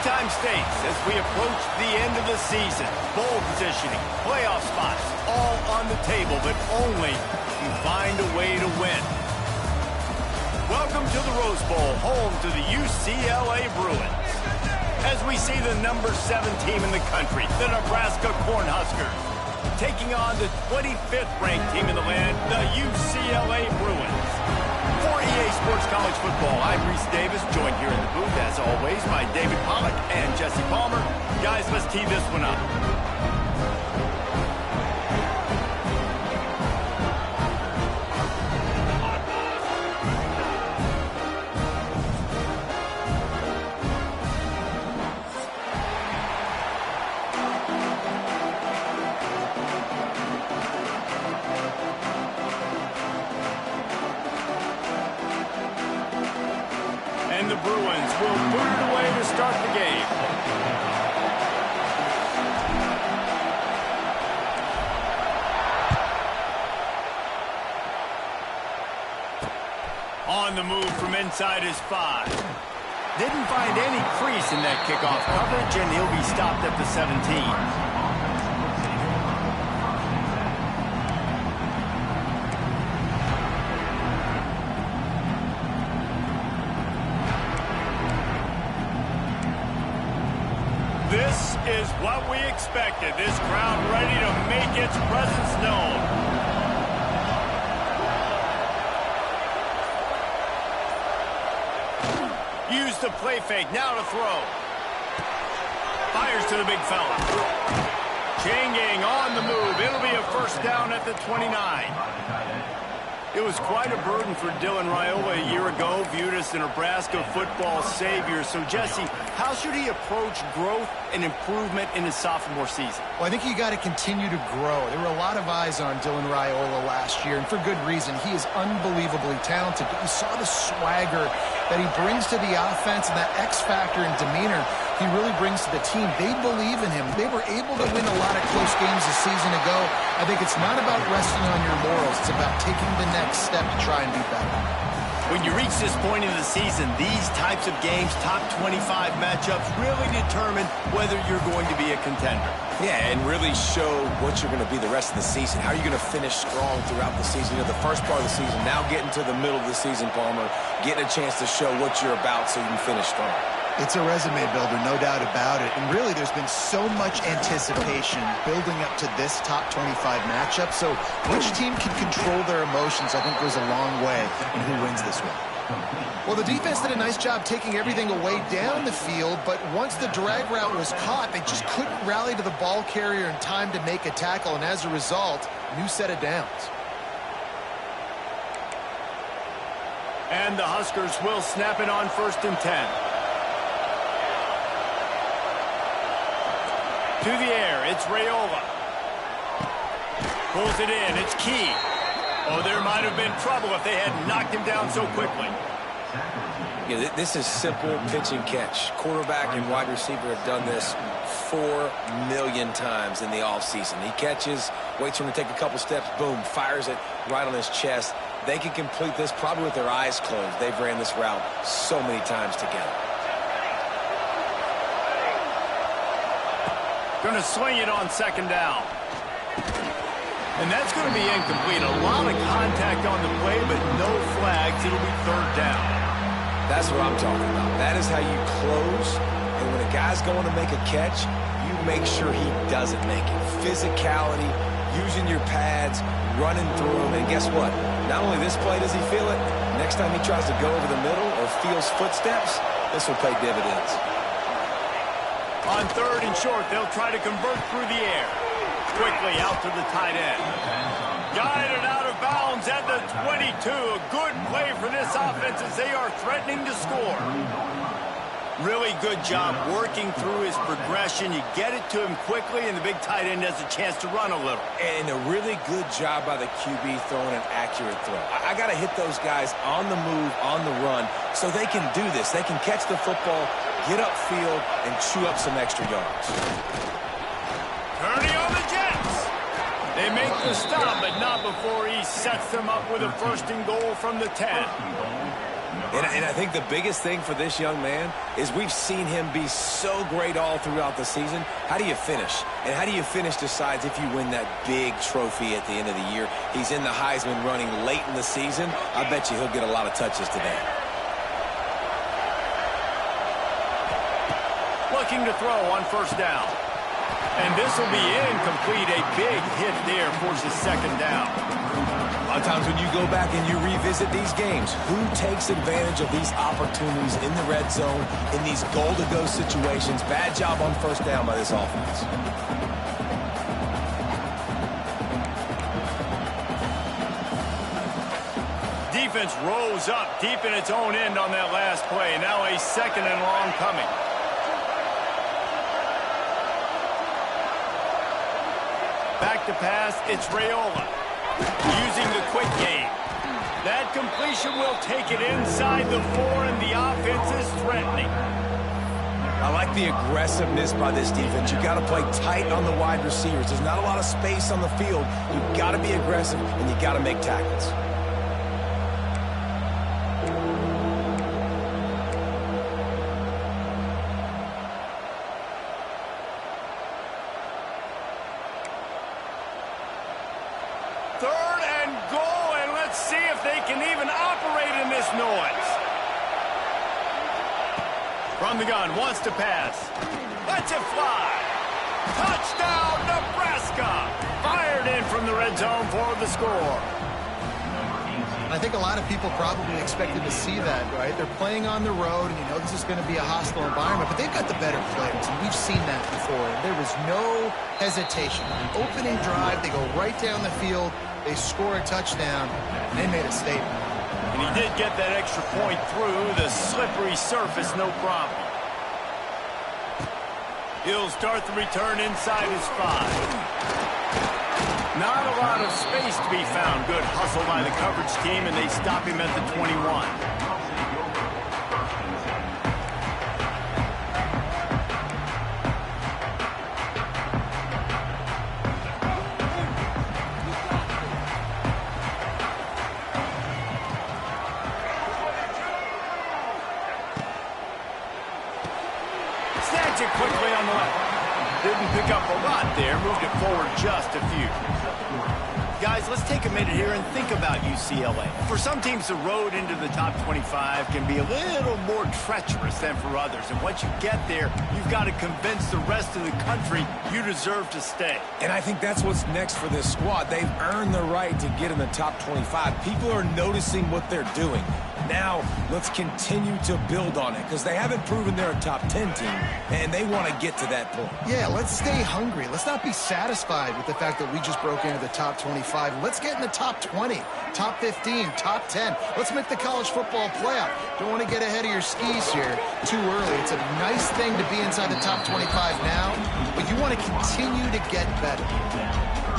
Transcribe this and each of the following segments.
Time states as we approach the end of the season. Bowl positioning, playoff spots, all on the table, but only if you find a way to win. Welcome to the Rose Bowl, home to the UCLA Bruins. As we see the number 7 team in the country, the Nebraska Cornhuskers, taking on the 25th ranked team in the land, the UCLA Bruins. For EA Sports College Football, I'm Reese Davis, joined here in the booth, as always, by David Pollack and Jesse Palmer. Guys, let's tee this one up. And the Bruins will put it away to start the game. On the move from inside his 5. Didn't find any crease in that kickoff coverage, and he'll be stopped at the 17. This is what we expected. This crowd ready to make its presence known. Use the play fake. Now to throw. Fires to the big fella. Chain gang on the move. It'll be a first down at the 29. It was quite a burden for Dylan Raiola a year ago, viewed as the Nebraska football savior. So, Jesse, how should he approach growth and improvement in his sophomore season? Well, I think you got to continue to grow. There were a lot of eyes on Dylan Raiola last year, and for good reason. He is unbelievably talented. But you saw the swagger that he brings to the offense and that X factor and demeanor he really brings to the team. They believe in him. They were able to win a lot of close games a season ago. I think it's not about resting on your laurels. It's about taking the next step to try and be better. When you reach this point in the season, these types of games, top 25 matchups, really determine whether you're going to be a contender. Yeah, and really show what you're going to be the rest of the season. How are you going to finish strong throughout the season? You know, the first part of the season, now getting to the middle of the season, Palmer, getting a chance to show what you're about so you can finish strong. It's a resume builder, no doubt about it. And really, there's been so much anticipation building up to this top 25 matchup. So which team can control their emotions, I think, goes a long way in who wins this one. Well, the defense did a nice job taking everything away down the field, but once the drag route was caught, they just couldn't rally to the ball carrier in time to make a tackle, and as a result, new set of downs. And the Huskers will snap it on 1st and 10. To the air, it's Raiola. Pulls it in, it's Key. Oh, there might have been trouble if they had knocked him down so quickly. Yeah, this is simple pitch and catch. Quarterback and wide receiver have done this 4 million times in the offseason. He catches, waits for him to take a couple steps, boom, fires it right on his chest. They can complete this probably with their eyes closed. They've ran this route so many times together. Going to swing it on 2nd down. And that's going to be incomplete. A lot of contact on the play, but no flags. It'll be 3rd down. That's what I'm talking about. That is how you close. And when a guy's going to make a catch, you make sure he doesn't make it. Physicality, using your pads, running through them. And guess what? Not only this play does he feel it, next time he tries to go over the middle or feels footsteps, this will pay dividends. On 3rd and short, they'll try to convert through the air. Quickly out to the tight end. Guided out of bounds at the 22. A good play for this offense as they are threatening to score. Really good job working through his progression. You get it to him quickly, and the big tight end has a chance to run a little. And a really good job by the QB throwing an accurate throw. I got to hit those guys on the move, on the run, so they can do this. They can catch the football, get upfield, and chew up some extra yards. Turning on the Jets. They make the stop, but not before he sets them up with a 1st and goal from the 10. And I think the biggest thing for this young man is we've seen him be so great all throughout the season. How do you finish? And how do you finish decides if you win that big trophy at the end of the year. He's in the Heisman running late in the season. I bet you he'll get a lot of touches today. Looking to throw on first down. And this will be incomplete. A big hit there forces second down. A lot of times when you go back and you revisit these games, who takes advantage of these opportunities in the red zone, in these goal-to-go situations? Bad job on first down by this offense. Defense rose up deep in its own end on that last play. Now a second and long coming. Back to pass, it's Raiola. Using the quick game. That completion will take it inside the 4, and the offense is threatening. I like the aggressiveness by this defense. You've got to play tight on the wide receivers. There's not a lot of space on the field. You've got to be aggressive, and you've got to make tackles. Third and goal, and let's see if they can even operate in this noise. From the gun, wants to pass. Lets it fly. Touchdown, Nebraska! Fired in from the red zone for the score. I think a lot of people probably expected to see that, right? They're playing on the road, and you know this is going to be a hostile environment, but they've got the better players, and we've seen that before. There was no hesitation. The opening drive, they go right down the field, they score a touchdown, and they made a statement. And he did get that extra point through the slippery surface, no problem. He'll start the return inside his 5. Not a lot of space to be found. Good hustle by the coverage team, and they stop him at the 21. Snatch it quickly on the left. Didn't pick up a lot there. Moved it forward just a few. Guys, let's take a minute here and think about UCLA. For some teams, the road into the top 25 can be a little more treacherous than for others. And once you get there, you've got to convince the rest of the country you deserve to stay. And I think that's what's next for this squad. They've earned the right to get in the top 25. People are noticing what they're doing. Now, let's continue to build on it because they haven't proven they're a top 10 team, and they want to get to that point. Yeah, let's stay hungry. Let's not be satisfied with the fact that we just broke into the top 25. Let's get in the top 20, top 15, top 10. Let's make the college football playoff. Don't want to get ahead of your skis here too early. It's a nice thing to be inside the top 25 now, but you want to continue to get better.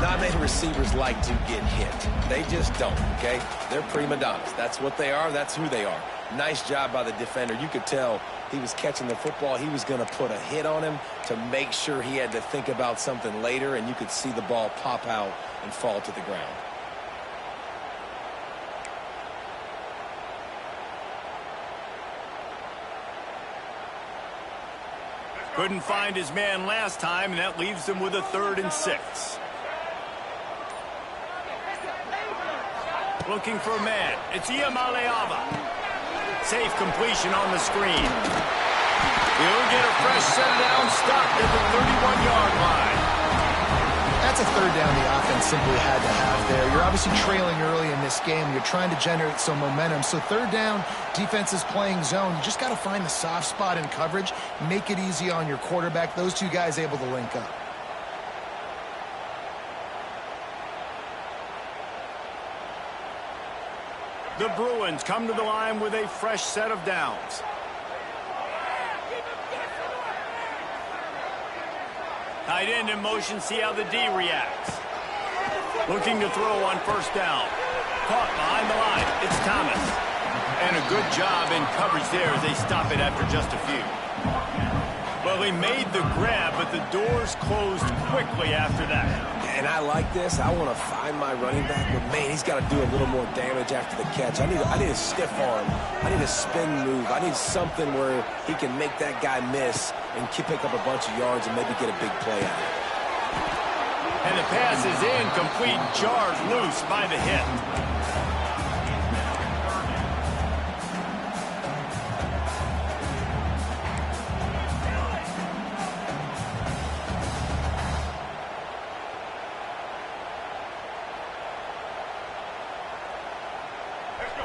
Not many receivers like to get hit. They just don't, okay? They're prima donnas. That's what they are. That's who they are. Nice job by the defender. You could tell he was catching the football. He was going to put a hit on him to make sure he had to think about something later, and you could see the ball pop out and fall to the ground. Couldn't find his man last time, and that leaves him with a 3rd and 6. Looking for a man. It's Iamaleava. Safe completion on the screen. He'll get a fresh set down, stopped at the 31-yard line. That's a 3rd down the offense simply had to have there. You're obviously trailing early in this game. You're trying to generate some momentum. So 3rd down, defense is playing zone. You just got to find the soft spot in coverage, make it easy on your quarterback. Those two guys able to link up. The Bruins come to the line with a fresh set of downs. Tight end in motion, see how the D reacts. Looking to throw on first down. Caught behind the line, it's Thomas. And a good job in coverage there as they stop it after just a few. Well, he made the grab, but the doors closed quickly after that. And I like this. I want to find my running back, but man, he's got to do a little more damage after the catch. I need a stiff arm. I need a spin move. I need something where he can make that guy miss and pick up a bunch of yards and maybe get a big play out of it. And the pass is incomplete, jarred loose by the hit.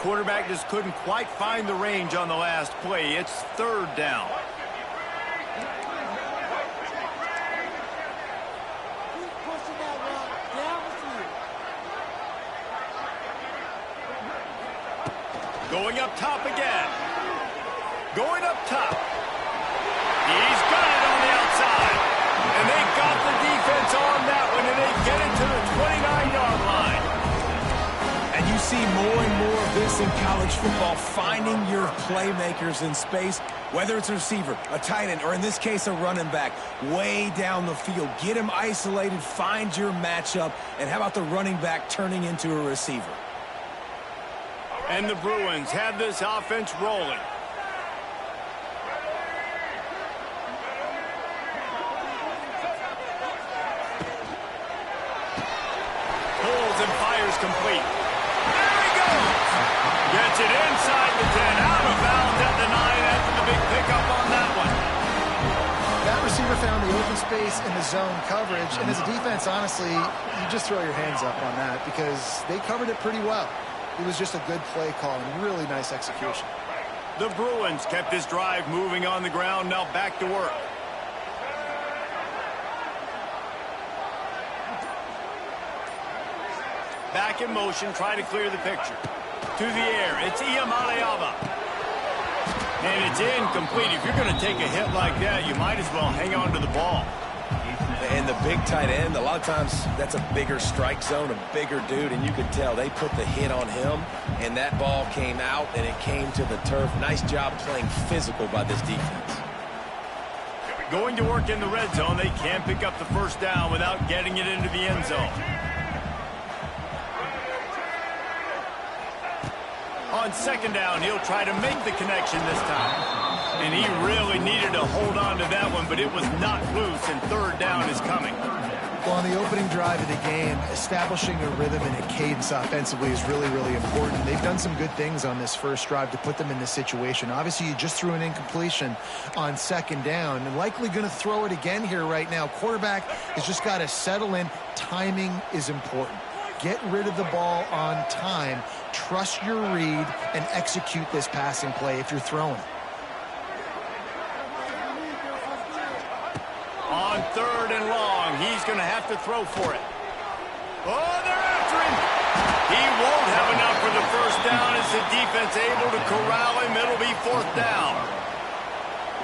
Quarterback just couldn't quite find the range on the last play. It's third down. Going up top again. Going up top. He's got it on the outside. And they got the defense on that one, and they get it to the 29-yard line. And you see more and more of this in college football, finding your playmakers in space, whether it's a receiver, a tight end, or in this case, a running back, way down the field. Get him isolated, find your matchup, and how about the running back turning into a receiver? And the Bruins have this offense rolling. Pulls and fires complete. There he goes! Gets it inside the 10, out of bounds at the 9 after the big pickup on that one. That receiver found the open space in the zone coverage, and as a defense, honestly, you just throw your hands up on that because they covered it pretty well. It was just a good play call and really nice execution. The Bruins kept this drive moving on the ground, now back to work. Back in motion, try to clear the picture. To the air, it's Ncaa. And it's incomplete. If you're going to take a hit like that, you might as well hang on to the ball. And the big tight end, a lot of times that's a bigger strike zone, a bigger dude, and you could tell they put the hit on him, and that ball came out, and it came to the turf. Nice job playing physical by this defense. Going to work in the red zone, they can't pick up the first down without getting it into the end zone. On second down, he'll try to make the connection this time. And he really needed to hold on to that one, but it was not loose, and third down is coming. Well, on the opening drive of the game, establishing a rhythm and a cadence offensively is really, really important. They've done some good things on this first drive to put them in this situation. Obviously, you just threw an incompletion on second down, and likely going to throw it again here right now. Quarterback has just got to settle in. Timing is important. Get rid of the ball on time. Trust your read and execute this passing play if you're throwing. On third and long, he's going to have to throw for it. Oh, they're after him. He won't have enough for the first down as the defense able to corral him. It'll be fourth down.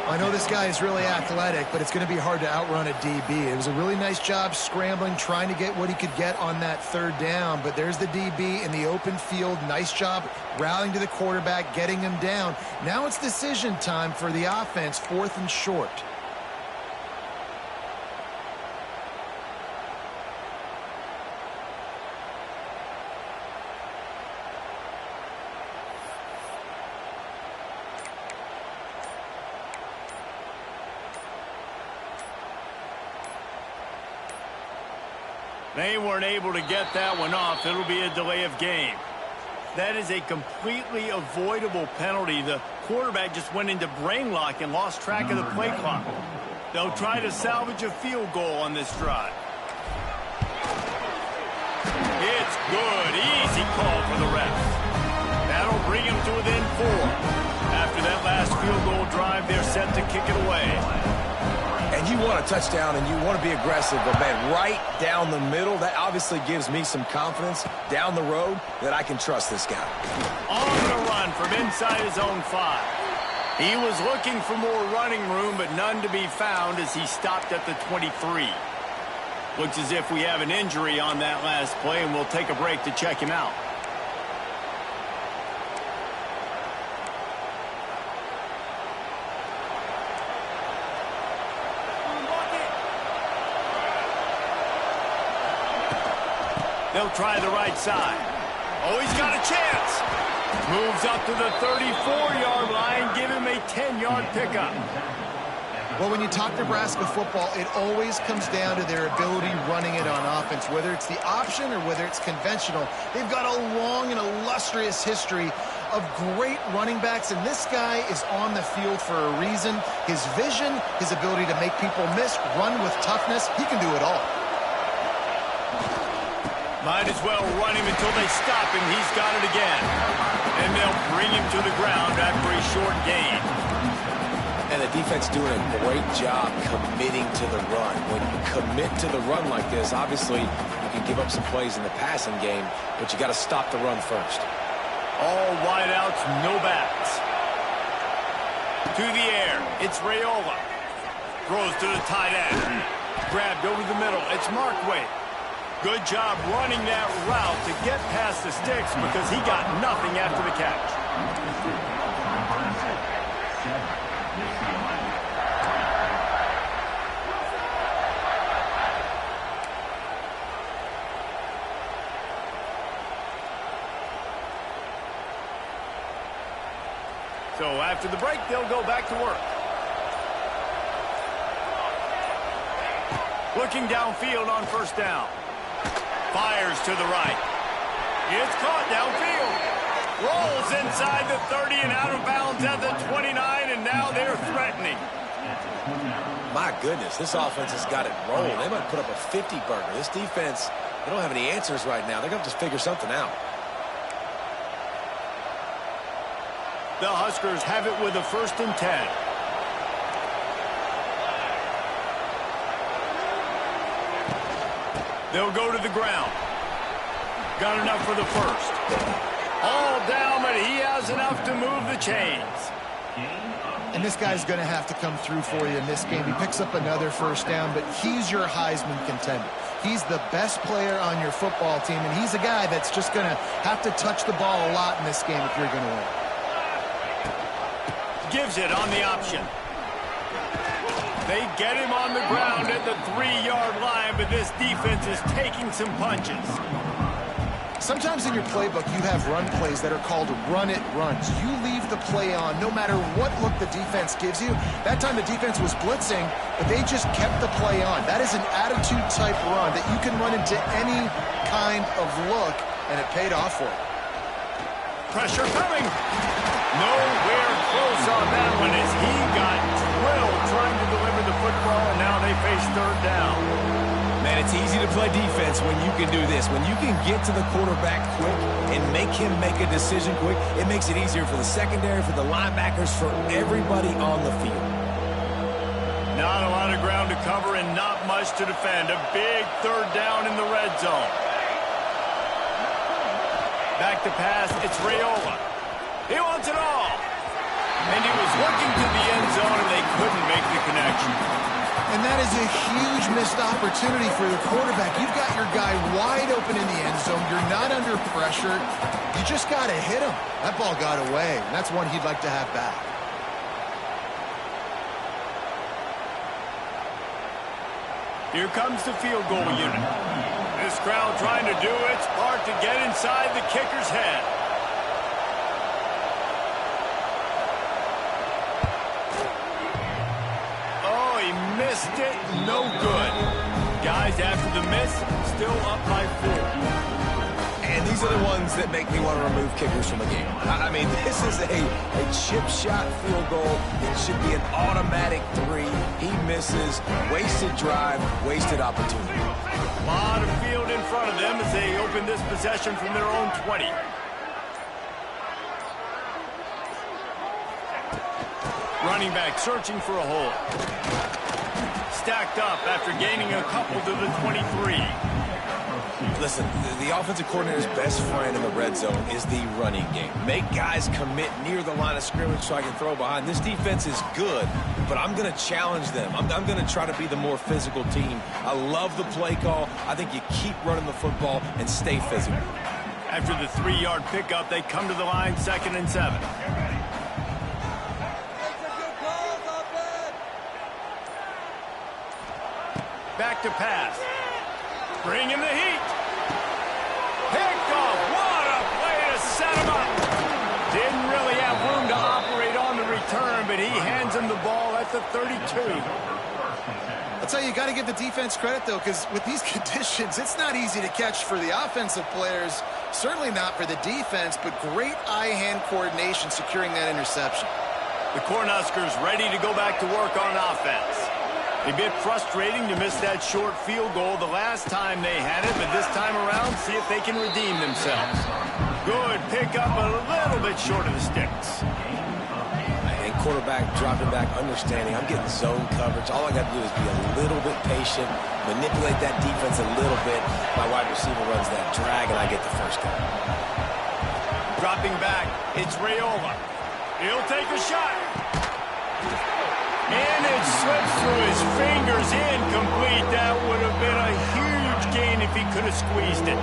I know this guy is really athletic, but it's going to be hard to outrun a DB. It was a really nice job scrambling, trying to get what he could get on that third down, but there's the DB in the open field. Nice job rallying to the quarterback, getting him down. Now it's decision time for the offense, fourth and short. They weren't able to get that one off. It'll be a delay of game. That is a completely avoidable penalty. The quarterback just went into brain lock and lost track of the play clock. They'll try to salvage a field goal on this drive. It's good. Easy call for the ref. That'll bring them to within 4. After that last field goal drive, they're set to kick it away. And you want a touchdown and you want to be aggressive, but man, right down the middle, that obviously gives me some confidence down the road that I can trust this guy. On the run from inside his own 5. He was looking for more running room, but none to be found as he stopped at the 23. Looks as if we have an injury on that last play, and we'll take a break to check him out. They'll try the right side. Oh, he's got a chance. Moves up to the 34-yard line. Give him a 10-yard pickup. Well, when you talk Nebraska football, it always comes down to their ability running it on offense. Whether it's the option or whether it's conventional, they've got a long and illustrious history of great running backs, and this guy is on the field for a reason. His vision, his ability to make people miss, run with toughness, he can do it all. Might as well run him until they stop him. He's got it again. And they'll bring him to the ground after a short gain. And the defense doing a great job committing to the run. When you commit to the run like this, obviously you can give up some plays in the passing game, but you got to stop the run first. All wideouts, no backs. To the air, it's Raiola. Throws to the tight end. Grabbed over the middle, it's Markway. Good job running that route to get past the sticks because he got nothing after the catch. So after the break, they'll go back to work. Looking downfield on first down. Fires to the right. It's caught downfield. Rolls inside the 30 and out of bounds at the 29, and now they're threatening. My goodness, this offense has got it rolling. They might put up a 50-burger. This defense, they don't have any answers right now. They're going to just figure something out. The Huskers have it with a 1st and 10. They'll go to the ground. Got enough for the first. All down, but he has enough to move the chains. And this guy's going to have to come through for you in this game. He picks up another first down, but he's your Heisman contender. He's the best player on your football team, and he's a guy that's just going to have to touch the ball a lot in this game if you're going to win. Gives it on the option. They get him on the ground at the 3-yard line, but this defense is taking some punches. Sometimes in your playbook, you have run plays that are called run-it runs. You leave the play on no matter what look the defense gives you. That time the defense was blitzing, but they just kept the play on. That is an attitude-type run that you can run into any kind of look, and it paid off for you. Pressure coming. Nowhere close on that one as he got drilled trying to deliver the football, and now they face 3rd down. Man, it's easy to play defense when you can do this. When you can get to the quarterback quick and make him make a decision quick, it makes it easier for the secondary, for the linebackers, for everybody on the field. Not a lot of ground to cover and not much to defend. A big 3rd down in the red zone. Back to pass, it's Raiola. He wants it all. And he was looking to the end zone, and they couldn't make the connection. And that is a huge missed opportunity for the quarterback. You've got your guy wide open in the end zone. You're not under pressure. You just got to hit him. That ball got away, and that's one he'd like to have back. Here comes the field goal unit. This crowd trying to do its part to get inside the kicker's head. Oh, he missed it. No good. Guys, after the miss, still up by 4. And these are the ones that make me want to remove kickers from the game. I mean, this is a chip shot field goal. It should be an automatic 3. He misses. Wasted drive, wasted opportunity. A lot of field in front of them as they open this possession from their own 20. Running back searching for a hole. Stacked up after gaining a couple to the 23. Listen, the offensive coordinator's best friend in the red zone is the running game. Make guys commit near the line of scrimmage so I can throw behind. This defense is good, but I'm going to challenge them. I'm going to try to be the more physical team. I love the play call. I think you keep running the football and stay physical. After the 3-yard pickup, they come to the line, 2nd and 7. Back to pass. Bring him the heat. but he hands him the ball at the 32. I'll tell you, you got to give the defense credit, though, because with these conditions, it's not easy to catch for the offensive players, certainly not for the defense, but great eye-hand coordination securing that interception. The Cornhuskers ready to go back to work on offense. A bit frustrating to miss that short field goal the last time they had it, but this time around, see if they can redeem themselves. Good pickup, a little bit short of the sticks. And quarterback dropping back, understanding I'm getting zone coverage. All I got to do is be a little bit patient, manipulate that defense a little bit. My wide receiver runs that drag, and I get the first down. Dropping back, it's Raiola. He'll take a shot. And it slips through his fingers, incomplete. That would have been a huge gain if he could have squeezed it.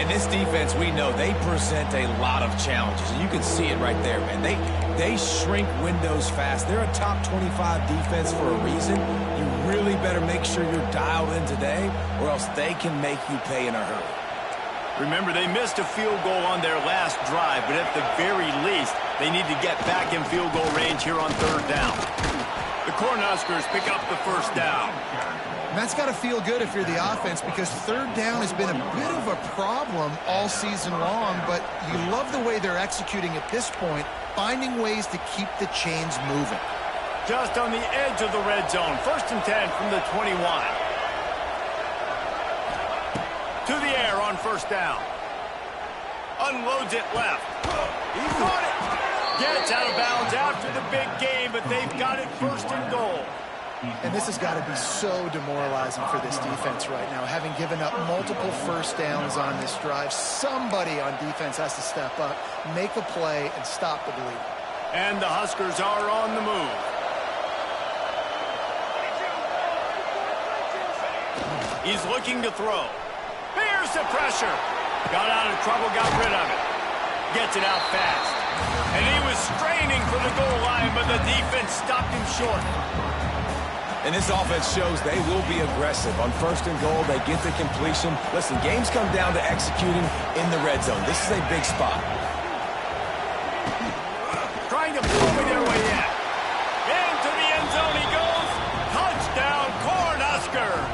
And this defense, we know, they present a lot of challenges. And you can see it right there, man. They shrink windows fast. They're a top 25 defense for a reason. You really better make sure you're dialed in today, or else they can make you pay in a hurry. Remember, they missed a field goal on their last drive, but at the very least, they need to get back in field goal range here on third down. The Cornhuskers pick up the first down. And that's got to feel good if you're the offense, because third down has been a bit of a problem all season long, but you love the way they're executing at this point, finding ways to keep the chains moving. Just on the edge of the red zone. 1st and 10 from the 21. To the air on first down. Unloads it left. He caught it. Gets out of bounds after the big game, but they've got it 1st and goal. And this has got to be so demoralizing for this defense right now. Having given up multiple first downs on this drive, somebody on defense has to step up, make a play, and stop the bleeding. And the Huskers are on the move. He's looking to throw. Here's the pressure. Got out of trouble, got rid of it. Gets it out fast. And he was straining for the goal line, but the defense stopped him short. And this offense shows they will be aggressive. On 1st and goal, they get the completion. Listen, games come down to executing in the red zone. This is a big spot. Trying to blow their way in. Into the end zone he goes. Touchdown, Cornhuskers.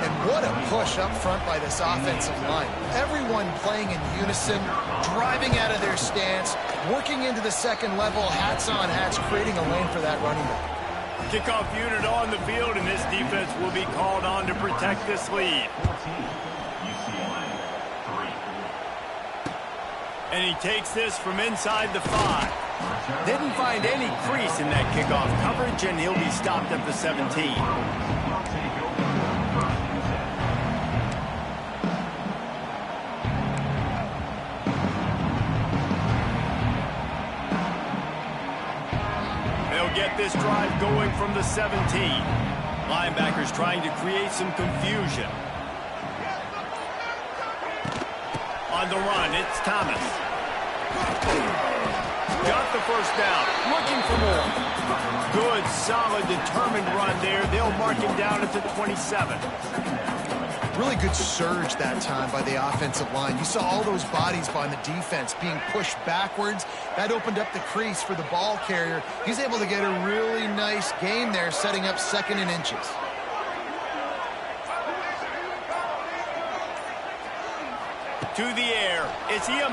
And what a push up front by this offensive line. Everyone playing in unison, driving out of their stance, working into the second level, hats on hats, creating a lane for that running back. Kickoff unit on the field, and this defense will be called on to protect this lead. And he takes this from inside the 5. Didn't find any crease in that kickoff coverage, and he'll be stopped at the 17. Get this drive going from the 17. Linebackers trying to create some confusion. On the run, it's Thomas. Got the first down. Looking for more. Good, solid, determined run there. They'll mark him down at the 27. Really good surge that time by the offensive line. You saw all those bodies by the defense being pushed backwards. That opened up the crease for the ball carrier. He's able to get a really nice gain there, setting up 2nd and inches. To the air, it's Ncaa.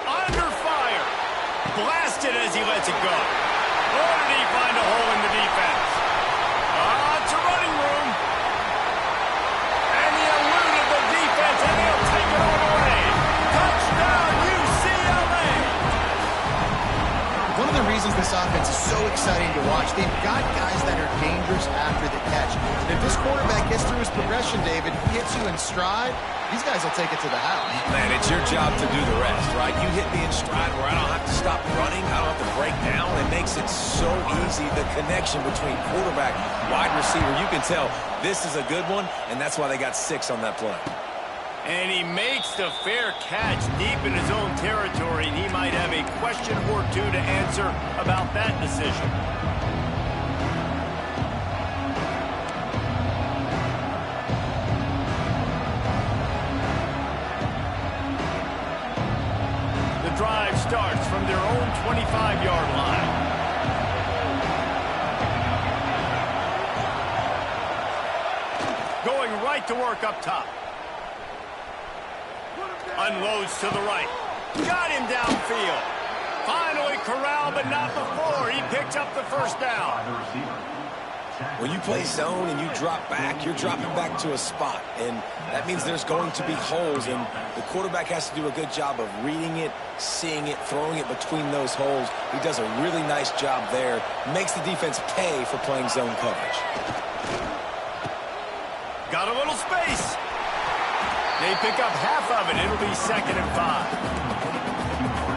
Under fire. Blasted as he lets it go. Oh, did he find a hole in the defense? It's a running room. And he eluded the defense, and he'll take it all the way. Touchdown, UCLA. One of the reasons this offense is so exciting to watch, they've got guys that are dangerous after the catch. And if this quarterback gets through his progression, David, hits you in stride, these guys will take it to the house. Man, it's your job to do the rest, right? You hit me in stride where I don't have to stop running. I don't have to break down. It makes it so easy, the connection between quarterback, wide receiver. You can tell this is a good one, and that's why they got 6 on that play. And he makes the fair catch deep in his own territory, and he might have a question or two to answer about that decision. drive starts from their own 25-yard line. Going right to work up top. Unloads to the right. Got him downfield. Finally corralled, but not before. He picks up the first down. When you play zone and you drop back, you're dropping back to a spot. And that means there's going to be holes. And the quarterback has to do a good job of reading it, seeing it, throwing it between those holes. He does a really nice job there. Makes the defense pay for playing zone coverage. Got a little space. They pick up half of it. It'll be 2nd and 5.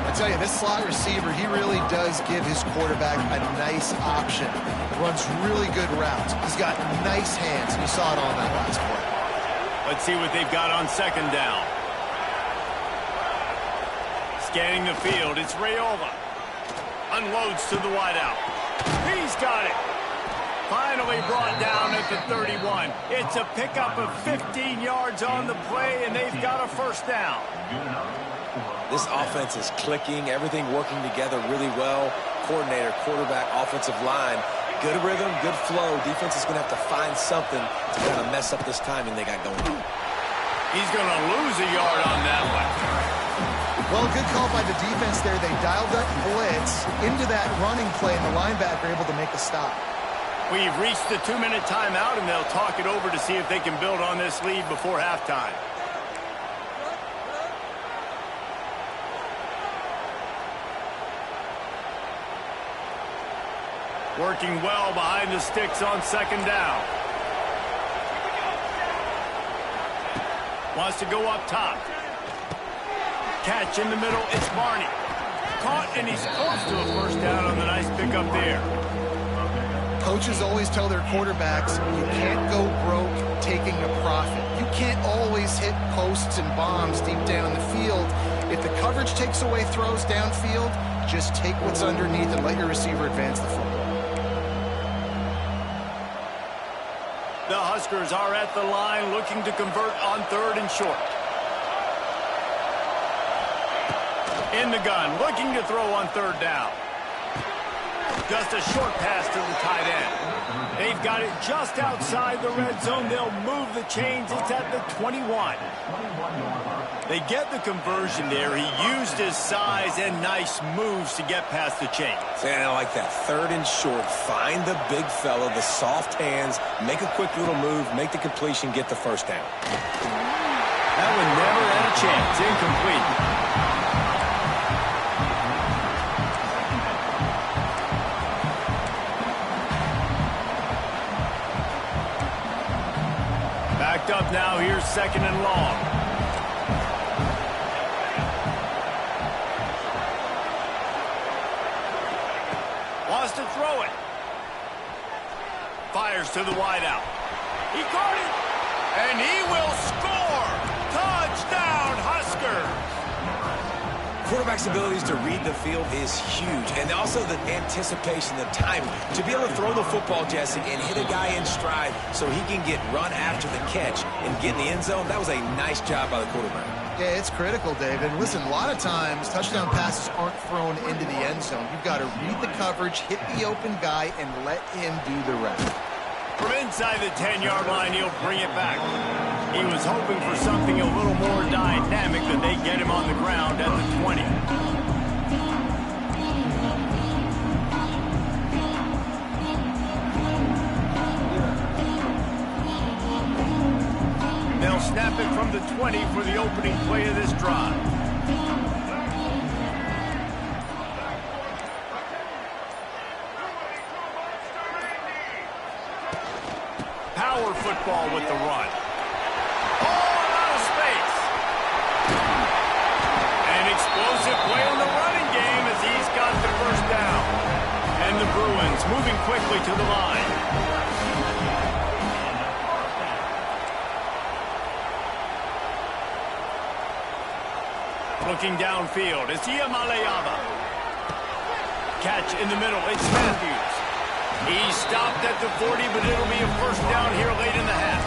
I tell you, this slot receiver, he really does give his quarterback a nice option. Runs really good routes. He's got nice hands. You saw it on that last play. Let's see what they've got on 2nd down. Scanning the field, it's Rayola. Unloads to the wideout. He's got it. Finally brought down at the 31. It's a pickup of 15 yards on the play, and they've got a first down. This offense is clicking, everything working together really well. Coordinator, quarterback, offensive line. Good rhythm, good flow. Defense is going to have to find something to kind of mess up this timing they got going on. He's going to lose a yard on that one. Well, good call by the defense there. They dialed up blitz into that running play, and the linebacker able to make a stop. We've reached the 2-minute timeout, and they'll talk it over to see if they can build on this lead before halftime. Working well behind the sticks on 2nd down. Wants to go up top. Catch in the middle, it's Barney. Caught, and he's close to a first down on the nice pickup there. Coaches always tell their quarterbacks, you can't go broke taking a profit. You can't always hit posts and bombs deep down the field. If the coverage takes away throws downfield, just take what's underneath and let your receiver advance the football. The Huskers are at the line looking to convert on 3rd and short. In the gun, looking to throw on 3rd down. Just a short pass to the tight end. They've got it just outside the red zone. They'll move the chains. It's at the 21. They get the conversion there. He used his size and nice moves to get past the chains. And I like that. 3rd and short. Find the big fella, the soft hands, make a quick little move, make the completion, get the first down. That one never had a chance. Incomplete. Up now, here's 2nd and long. Wants to throw it. Fires to the wideout. He caught it, and he will score. Touchdown, Huskers. Quarterback's abilities to read the field is huge, and also the anticipation, the timing. To be able to throw the football, Jesse, and hit a guy in stride so he can get run after the catch and get in the end zone, that was a nice job by the quarterback. Yeah, it's critical, David. Listen, a lot of times, touchdown passes aren't thrown into the end zone. You've got to read the coverage, hit the open guy, and let him do the rest. From inside the 10-yard line, he'll bring it back. He was hoping for something a little more dynamic, but they get him on the ground at the 20. They'll snap it from the 20 for the opening play of this drive. Power football with the run. Explosive play in the running game as he's got the first down. And the Bruins moving quickly to the line. Looking downfield, it's Iamaleava. Catch in the middle, it's Matthews. He's stopped at the 40, but it'll be a first down here late in the half.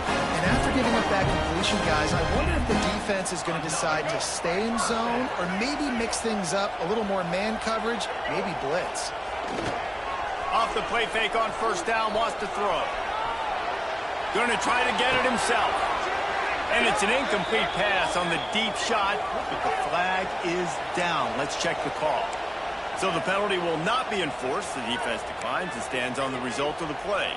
And after giving up that completion, guys. I wonder if the defense is going to decide to stay in zone or maybe mix things up, a little more man coverage, maybe blitz. Off the play fake on first down, wants to throw. Going to try to get it himself. And it's an incomplete pass on the deep shot, but the flag is down. Let's check the call. So the penalty will not be enforced. The defense declines and stands on the result of the play.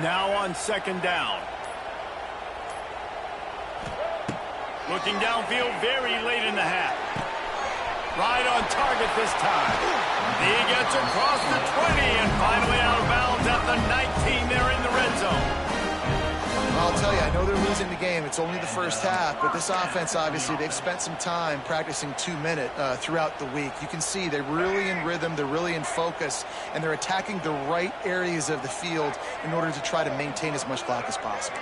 Now on second down. Looking downfield very late in the half. Right on target this time. He gets across the 20 and finally out of bounds at the 19. They're in the red zone. Well, I'll tell you, I know they're losing the game. It's only the first half, but this offense, obviously, they've spent some time practicing 2-minute throughout the week. You can see they're really in rhythm, they're really in focus, and they're attacking the right areas of the field in order to try to maintain as much clock as possible.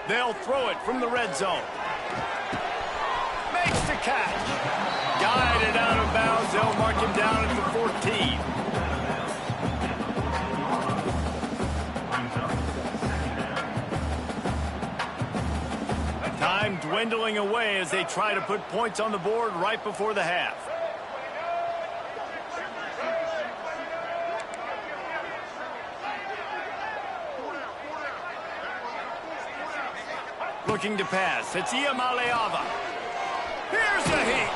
They'll throw it from the red zone. Makes the catch. Guided out of bounds. They'll mark him down at the 14. Time dwindling away as they try to put points on the board right before the half. Looking to pass. It's Ncaa. Here's a hit.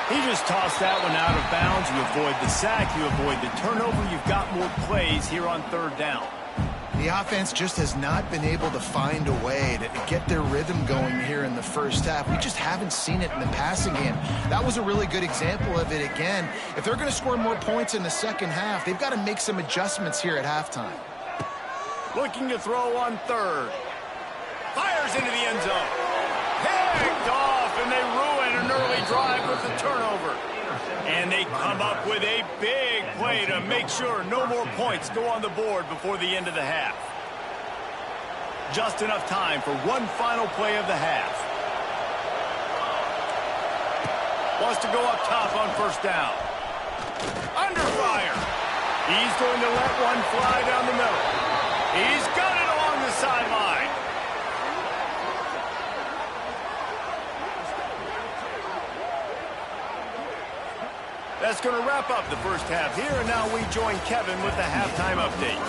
He just tossed that one out of bounds. You avoid the sack. You avoid the turnover. You've got more plays here on third down. The offense just has not been able to find a way to get their rhythm going here in the first half. We just haven't seen it in the passing game. That was a really good example of it again. If they're going to score more points in the second half, they've got to make some adjustments here at halftime. Looking to throw on third. Fires into the end zone. Picked off, and they ruin an early drive with the turnover. And they come up with a big play to make sure no more points go on the board before the end of the half. Just enough time for one final play of the half. Wants to go up top on first down. Under fire. He's going to let one fly down the middle. He's got it along the sideline. That's going to wrap up the first half here, and now we join Kevin with the halftime update.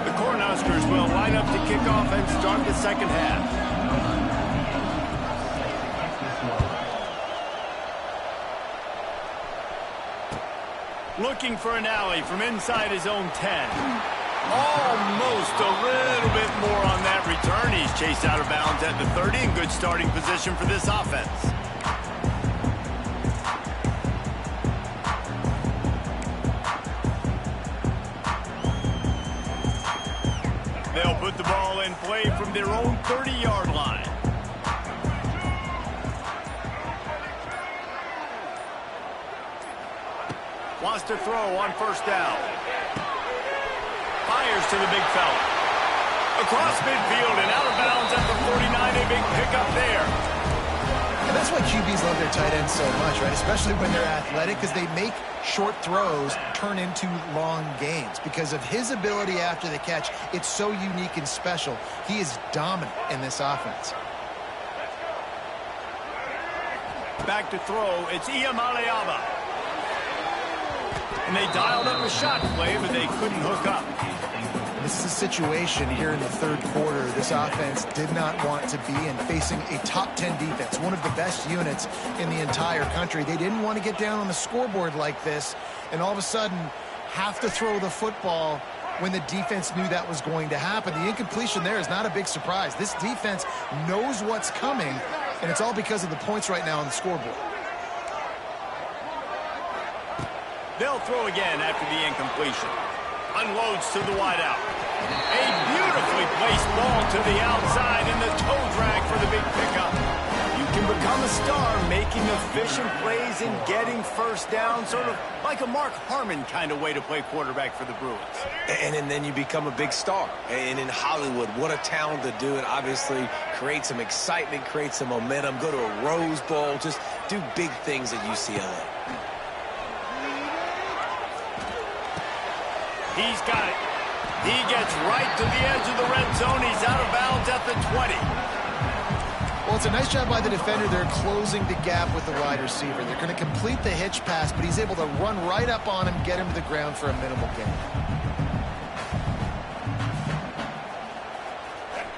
The Cornhuskers will line up to kick off and start the second half. Looking for an alley from inside his own 10. Almost a little bit more on that return. He's chased out of bounds at the 30 in good starting position for this offense. They'll put the ball in play from their own 30-yard line. Wants to throw on first down. Fires to the big fella. Across midfield and out of bounds at the 49. A big pickup there. And that's why QBs love their tight ends so much, right? Especially when they're athletic, because they make short throws turn into long gains. Because of his ability after the catch, it's so unique and special. He is dominant in this offense. Back to throw. It's Ncaa. And they dialed up a shot play, but they couldn't hook up. This is a situation here in the third quarter this offense did not want to be in, facing a top 10 defense, one of the best units in the entire country. They didn't want to get down on the scoreboard like this and all of a sudden have to throw the football when the defense knew that was going to happen. The incompletion there is not a big surprise. This defense knows what's coming, and it's all because of the points right now on the scoreboard. They'll throw again after the incompletion. Unloads to the wideout. A beautifully placed ball to the outside and the toe drag for the big pickup. You can become a star making efficient plays and getting first down, sort of like a Mark Harmon kind of way to play quarterback for the Bruins. And then you become a big star. And in Hollywood, what a talent to do it. Obviously, create some excitement, create some momentum, go to a Rose Bowl, just do big things at UCLA. He's got it. He gets right to the edge of the red zone. He's out of bounds at the 20. Well, it's a nice job by the defender. They're closing the gap with the wide receiver. They're going to complete the hitch pass, but he's able to run right up on him, get him to the ground for a minimal gain.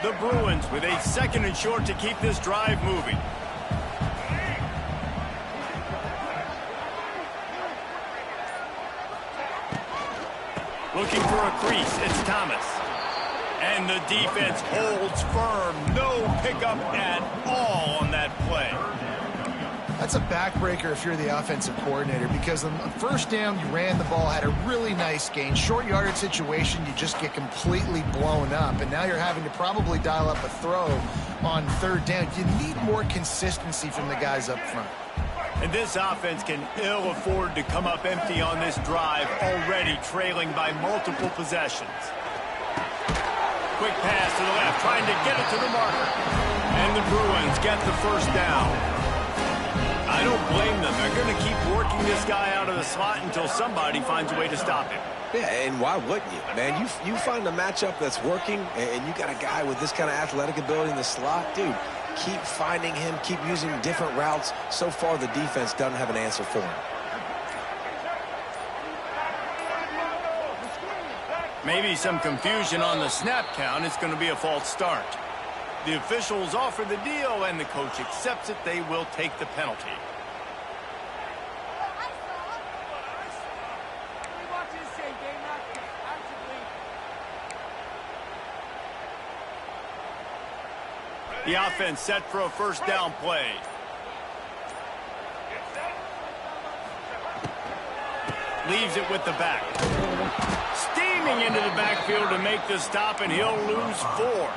The Bruins with a 2nd and short to keep this drive moving. Looking for a crease, it's Thomas. And the defense holds firm. No pickup at all on that play. That's a backbreaker if you're the offensive coordinator, because on first down, you ran the ball, had a really nice gain. Short yardage situation, you just get completely blown up. And now you're having to probably dial up a throw on 3rd down. You need more consistency from the guys up front. And this offense can ill afford to come up empty on this drive, already trailing by multiple possessions. Quick pass to the left, trying to get it to the marker. And the Bruins get the first down. I don't blame them. They're going to keep working this guy out of the slot until somebody finds a way to stop him. Yeah, and why wouldn't you, man? You find a matchup that's working, and you got a guy with this kind of athletic ability in the slot, dude. Keep finding him, keep using different routes. So far, the defense doesn't have an answer for him. Maybe some confusion on the snap count. It's going to be a false start. The officials offer the deal, and the coach accepts it. They will take the penalty. The offense set for a first down play. Leaves it with the back. Steaming into the backfield to make the stop, and he'll lose 4.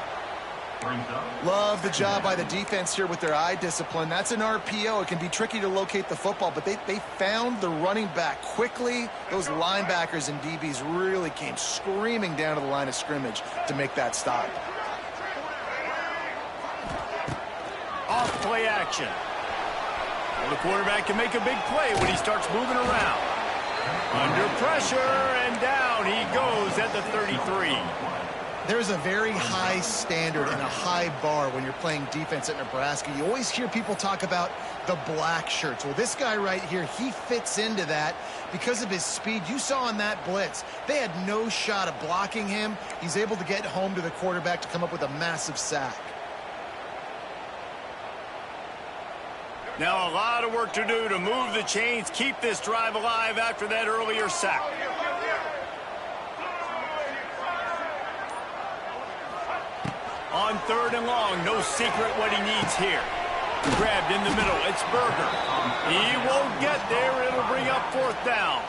Love the job by the defense here with their eye discipline. That's an RPO. It can be tricky to locate the football, but they found the running back quickly. Those linebackers and DBs really came screaming down to the line of scrimmage to make that stop. Off play action. Well, the quarterback can make a big play when he starts moving around. Under pressure, and down he goes at the 33. There's a very high standard and a high bar when you're playing defense at Nebraska. You always hear people talk about the black shirts. Well, this guy right here, he fits into that because of his speed. You saw on that blitz, they had no shot of blocking him. He's able to get home to the quarterback to come up with a massive sack. Now a lot of work to do to move the chains, keep this drive alive after that earlier sack. On 3rd and long, no secret what he needs here. Grabbed in the middle, it's Berger. He won't get there, it'll bring up 4th down.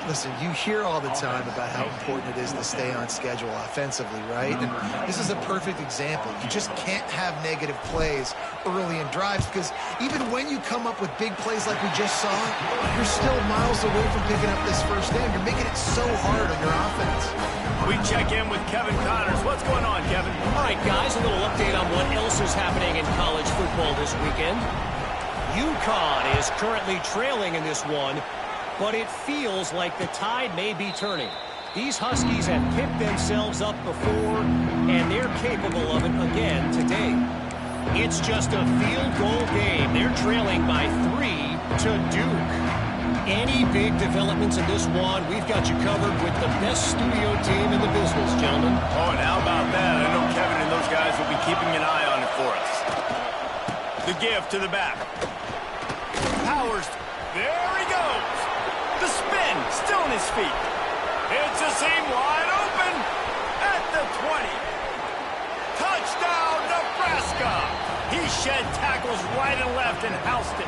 Listen, you hear all the time about how important it is to stay on schedule offensively, right? And this is a perfect example. You just can't have negative plays early in drives, because even when you come up with big plays like we just saw, you're still miles away from picking up this first down. You're making it so hard on your offense. We check in with Kevin Connors. What's going on, Kevin? All right, guys, a little update on what else is happening in college football this weekend. UConn is currently trailing in this one, but it feels like the tide may be turning. These Huskies have picked themselves up before, and they're capable of it again today. It's just a field goal game. They're trailing by 3 to Duke. Any big developments in this one, we've got you covered with the best studio team in the business, gentlemen. Oh, and how about that? I know Kevin and those guys will be keeping an eye on it for us. The give to the back. Powers. There he goes. The spin. Still on his feet. It's a seam wide open at the 20. Touchdown, Nebraska. He shed tackles right and left and housed it.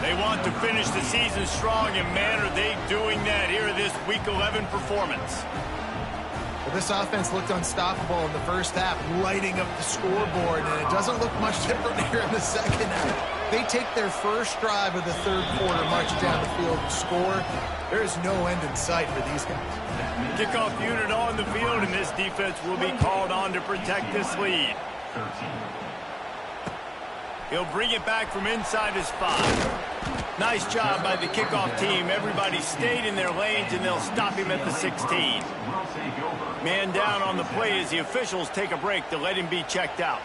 They want to finish the season strong, and man, are they doing that here in this Week 11 performance. This offense looked unstoppable in the first half, lighting up the scoreboard, and it doesn't look much different here in the second half. They take their first drive of the third quarter, march down the field and score. There is no end in sight for these guys. Kickoff unit on the field, and this defense will be called on to protect this lead. He'll bring it back from inside his 5. Nice job by the kickoff team. Everybody stayed in their lanes, and they'll stop him at the 16. Man down on the play as the officials take a break to let him be checked out.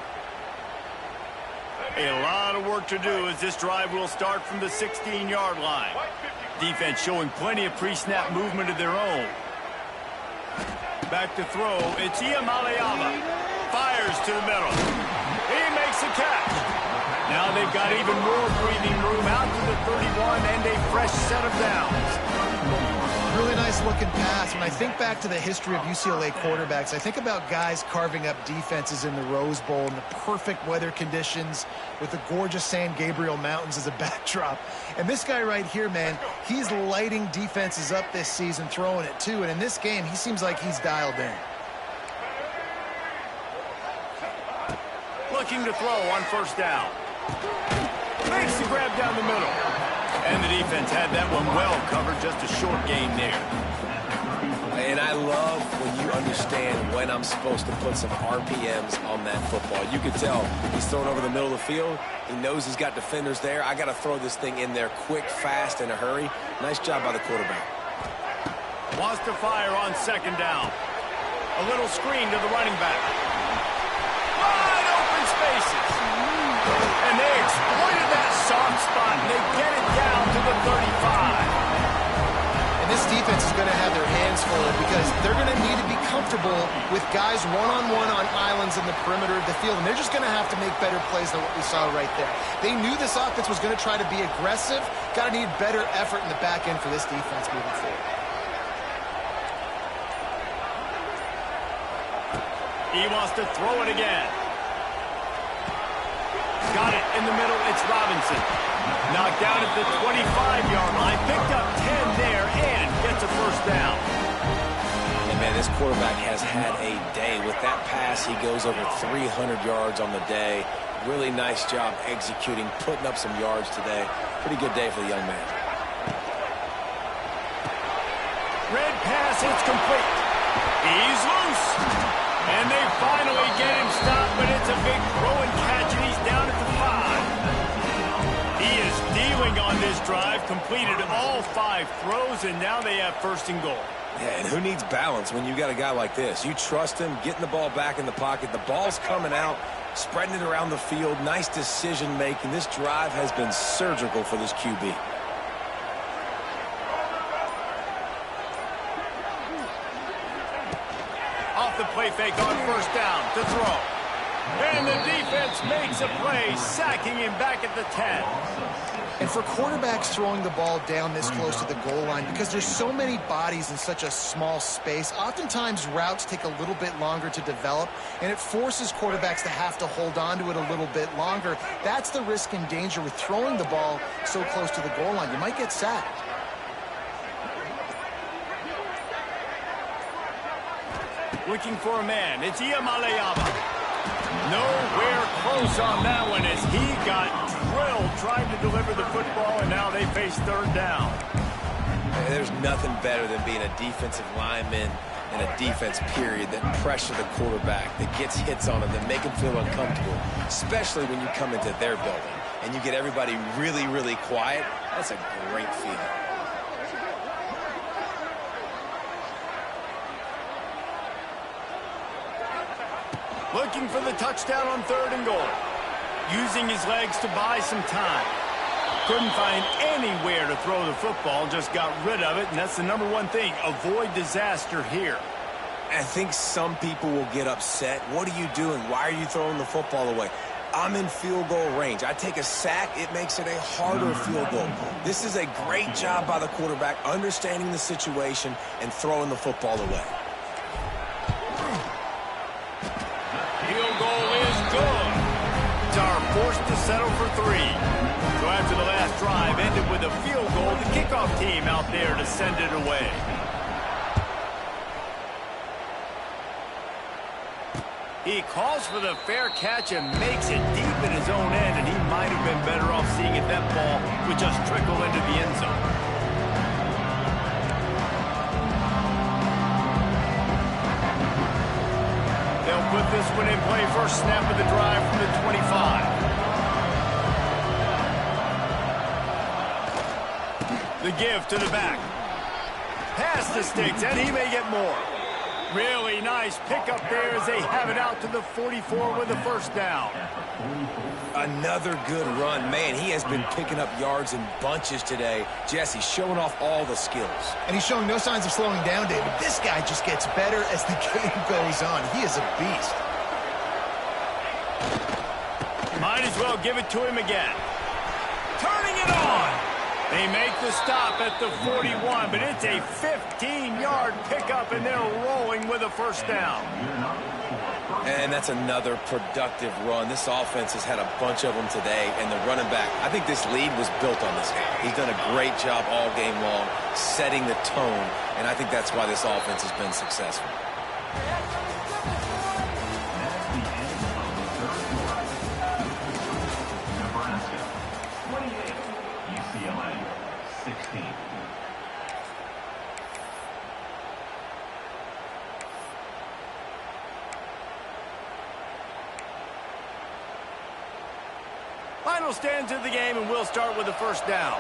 A lot of work to do as this drive will start from the 16-yard line. Defense showing plenty of pre-snap movement of their own. Back to throw. It's Ncaa. Fires to the middle. He makes the catch. Now they've got even more breathing room out to the 31 and a fresh set of downs. Really nice looking pass. When I think back to the history of UCLA quarterbacks, I think about guys carving up defenses in the Rose Bowl in the perfect weather conditions with the gorgeous San Gabriel Mountains as a backdrop. And this guy right here, man, he's lighting defenses up this season, throwing it too. And in this game, he seems like he's dialed in. Looking to throw on first down. Makes the grab down the middle. And the defense had that one well covered, just a short gain there. And I love when you understand when I'm supposed to put some RPMs on that football. You can tell he's throwing over the middle of the field. He knows he's got defenders there. I got to throw this thing in there quick, fast, in a hurry. Nice job by the quarterback. Wants to fire on second down. A little screen to the running back. Wide open spaces. And they exploited that soft spot, and they get it down to the 35. And this defense is going to have their hands full because they're going to need to be comfortable with guys one-on-one on islands in the perimeter of the field, and they're just going to have to make better plays than what we saw right there. They knew this offense was going to try to be aggressive. Got to need better effort in the back end for this defense moving forward. He wants to throw it again. Got it in the middle. It's Robinson. Knocked down at the 25-yard line. Picked up 10 there and gets a first down. And man, this quarterback has had a day. With that pass, he goes over 300 yards on the day. Really nice job executing, putting up some yards today. Pretty good day for the young man. Red pass, it's complete. He's loose. And they finally get him stopped, but it's a big throw and catch, and he's down at the 5. He is dealing on this drive, completed all 5 throws, and now they have first and goal. Yeah, and who needs balance when you got a guy like this? You trust him, getting the ball back in the pocket. The ball's coming out, spreading it around the field. Nice decision-making. This drive has been surgical for this QB. Off the play fake on first down to throw. And the defense makes a play, sacking him back at the 10. And for quarterbacks throwing the ball down this close to the goal line, because there's so many bodies in such a small space, oftentimes routes take a little bit longer to develop, and it forces quarterbacks to have to hold on to it a little bit longer. That's the risk and danger with throwing the ball so close to the goal line. You might get sacked. Looking for a man. It's Ncaa. Nowhere close on that one as he got drilled trying to deliver the football, and now they face third down. Hey, there's nothing better than being a defensive lineman in a defense period that pressure the quarterback, that gets hits on him, that make him feel uncomfortable, especially when you come into their building and you get everybody really, really quiet. That's a great feeling. Looking for the touchdown on third and goal. Using his legs to buy some time. Couldn't find anywhere to throw the football, just got rid of it, and that's the number one thing. Avoid disaster here. I think some people will get upset. What are you doing? Why are you throwing the football away? I'm in field goal range. I take a sack, it makes it a harder field goal. This is a great job by the quarterback, understanding the situation and throwing the football away. Field goal is good. Tar forced to settle for 3. So after the last drive ended with a field goal, the kickoff team out there to send it away. He calls for the fair catch and makes it deep in his own end, and he might have been better off seeing if that ball would just trickle into the end zone. They'll put this one in play. First snap of the drive from the 25. The give to the back. Pass the sticks, and he may get more. Really nice pickup there as they have it out to the 44 with the first down. Another good run. Man, he has been picking up yards in bunches today. Jesse showing off all the skills. And he's showing no signs of slowing down, David. This guy just gets better as the game goes on. He is a beast. Might as well give it to him again. Turning it on. They make the stop at the 41, but it's a 15-yard pickup, and they're rolling with a first down. And that's another productive run. This offense has had a bunch of them today, and the running back, I think this lead was built on this guy. He's done a great job all game long setting the tone, and I think that's why this offense has been successful. Final stands of the game, and we'll start with the first down.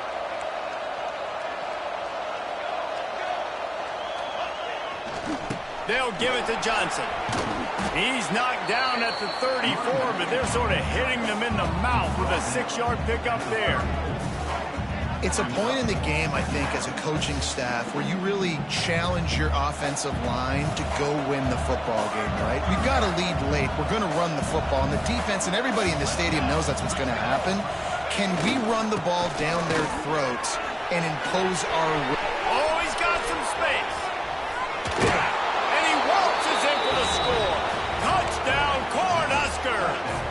They'll give it to Johnson. He's knocked down at the 34, but they're sort of hitting them in the mouth with a 6-yard pickup there. It's a point in the game, I think, as a coaching staff where you really challenge your offensive line to go win the football game, right? We've got to lead late. We're going to run the football. And the defense and everybody in the stadium knows that's what's going to happen. Can we run the ball down their throats and impose our will? Oh, he's got some space. And he waltzes in for the score. Touchdown, Cornhuskers.